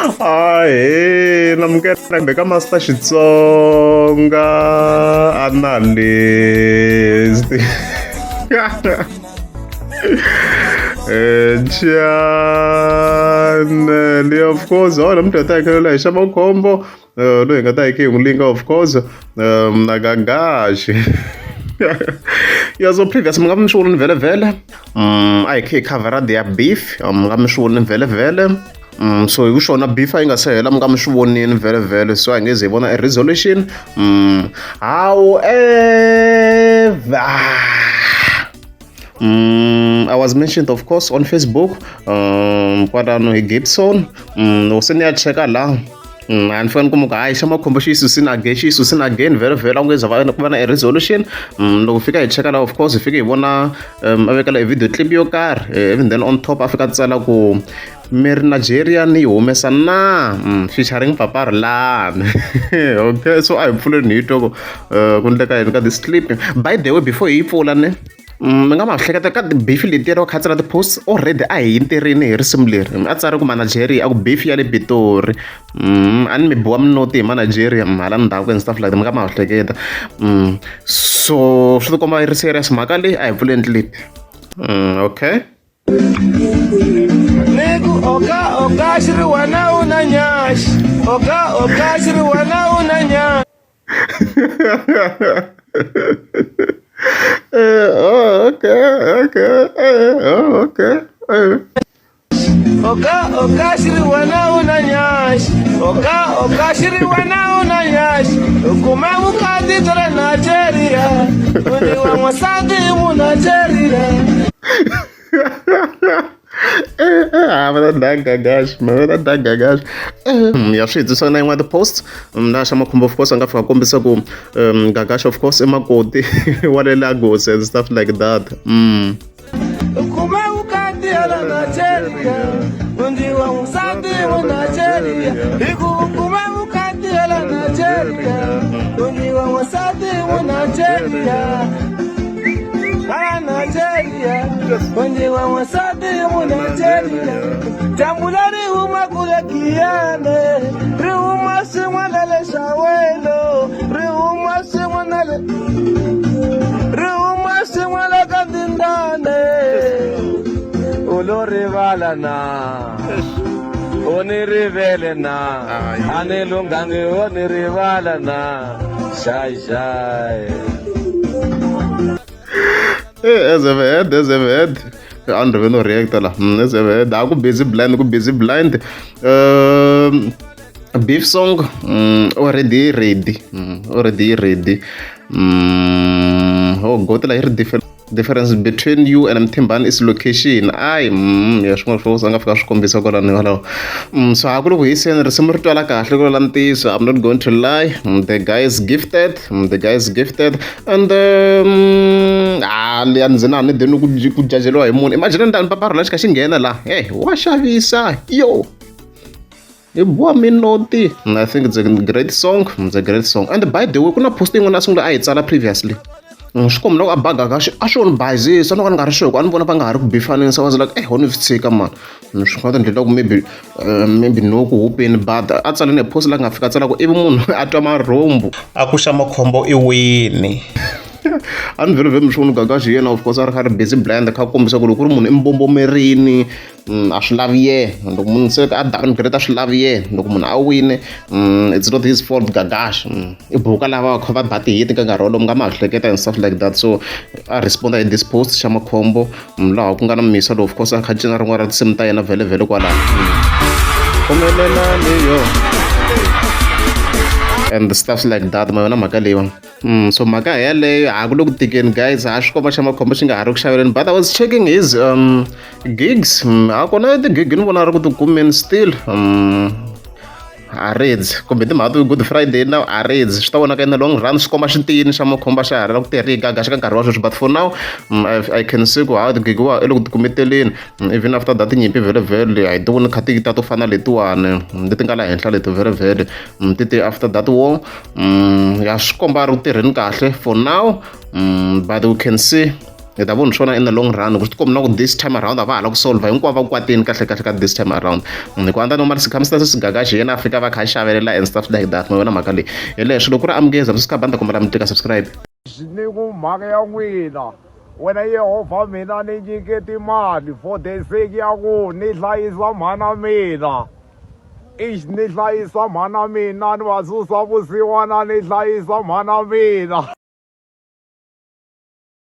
Ahee, namukela beka Master Xitsonga analyst. Channel, of course, all I'm trying to like Shama combo. No, you got like link, of course. Nagagash. Yeah, so previous I'm sure in vele. I cover their beef. I'm sure in vele. So ushona beef ayingasela mkamshubonini vele so angeze ibona a resolution. However, I was mentioned of course on Facebook kwadano Gibson useniyacheck la andifuna kumuka hayi shamakhombo xisusini again vele angeza kubana a resolution loko fika hi checka la of course fika hi vona avekela video clip yo karhi even then on top afika tsala ku Mary Nigeria ni humesa na featuring Paparlani. Okay, so I pfuleni hi toko ku ndleka yini ka this clip. By the way, before hi pfula ne mi nga ma hleketa ka beef leti ro khatsela the post already a hi ntirhini hi risimu leri a tsari ku Nigeria a ku beef ya le Pitori ani mi bowa minoti hi Nigeria hala ndhawu and stuff like that mi nga ma hleketa so swi tikomba yi ri serious mhaka leyi a hi pfuleni clip. Okay. Nego oka shiri wana unanyash. Oka shiri wana unanyash. Okay. Oka shiri wana unanyash. Oka shiri wana unanyash. Kuma ukadi tore Nigeria. Uni wa mwasadi mu Nigeria. Mavela dangagash ya switsa na yin'wana post na Shamakhombo of course anga fika kombisa ku Gagash of course emakoti wa le Lagos and stuff like that. Kuma ukadi ala Nigeria undi wa musadi mu Nigeria kuma ukadi ala Nigeria undi wa musadi mu Nigeria. Nigeria, wenye wa wasadi mu Nigeria, jambulari huma kule kiane, rihuma simwanale shawelo, rihuma simwanale kandindane, ulori valana, onirivele na, anilungangi onirivalana, shai. As I've had. Andre no reactor la. As I've had. Aku busy blind. Beef song already ready. Oh, go to like difference between you and Mtimbani is location. So I go to say so I'm not going to lie. The guy is gifted. And imagine that Paparlani xingena la. Hey, washavisa yo. I think it's a great song. And by the way, kuna posting on a song that I tsala previously. Swikom loko a ba Gagash a swi ni bayizisa loko a ni nga ri sure ku a ni vona va nga ha ri ku bifaneni so I was like ho ni swi tshika man swi nga ta ndlela ku maybe no ku hupeni but a tsaleni post la nga fika tsala ku ivi munhu a twa marhumbu a ku Shamakhombo I wini a ni vele mi swona Gagash yena of course a ri kha ri busy blind kha kombisa ku loko ku ri munhu imbombomerini a swi lavi yena loko munhu se a downgrade a swi lavi yena loko munhu a wine it's not his fault Gagash I buka lava kha va bati hit ka nkarhi wolowo mi nga ma hleketa and stuff like that so I responded in this post Shamakhombo laha ku nga na misa lo of course a kha cina rin'wana ra tinsimu ta yena vele kwalaho komelelani yo and stuff like that ma yona mhaka leyiwa so mhaka yaleyo a ku le ku tikeni guys a swi komba Shamakhombo xi nga ha ri ku xaveleni but I was checking his gigs a kona tigig ni vona ri ku tikumeni still a reds kumbe timhaka to Good Friday now a reds swi ta vonaka in the long run swi komba xitiyini Shamakhombo xa ha ri ku tirha Gagash ka nkarhi wa sweswi but for now I can see ku how tigig wa i le ku tikumeteleni even after that nyimpi vele I don't kha ti ta to fana letiwani leti nga la henhla leti vele titi after that war ya swi komba ri ku tirheni kahle for now but we can see hi ta vona swona in the long run ku tikombi na ku this time around a va hala ku solva hinkwavo va kwatini kahle ka this time around ni ku anda normal circumstances gagaxi yena fika va kha xavelela and stuff like that mi vona mhaka leyi hi leswi loko ku ri amukeza mi suka banda kombela mi tika subscribe ni ku mhaka ya n'wina wena Yehovha mina ni nyike timali for the sake ya ku ni hlayisa mhana mina ni hlayisa mhana mina ni va susa vusiwana ni hlayisa mhana mina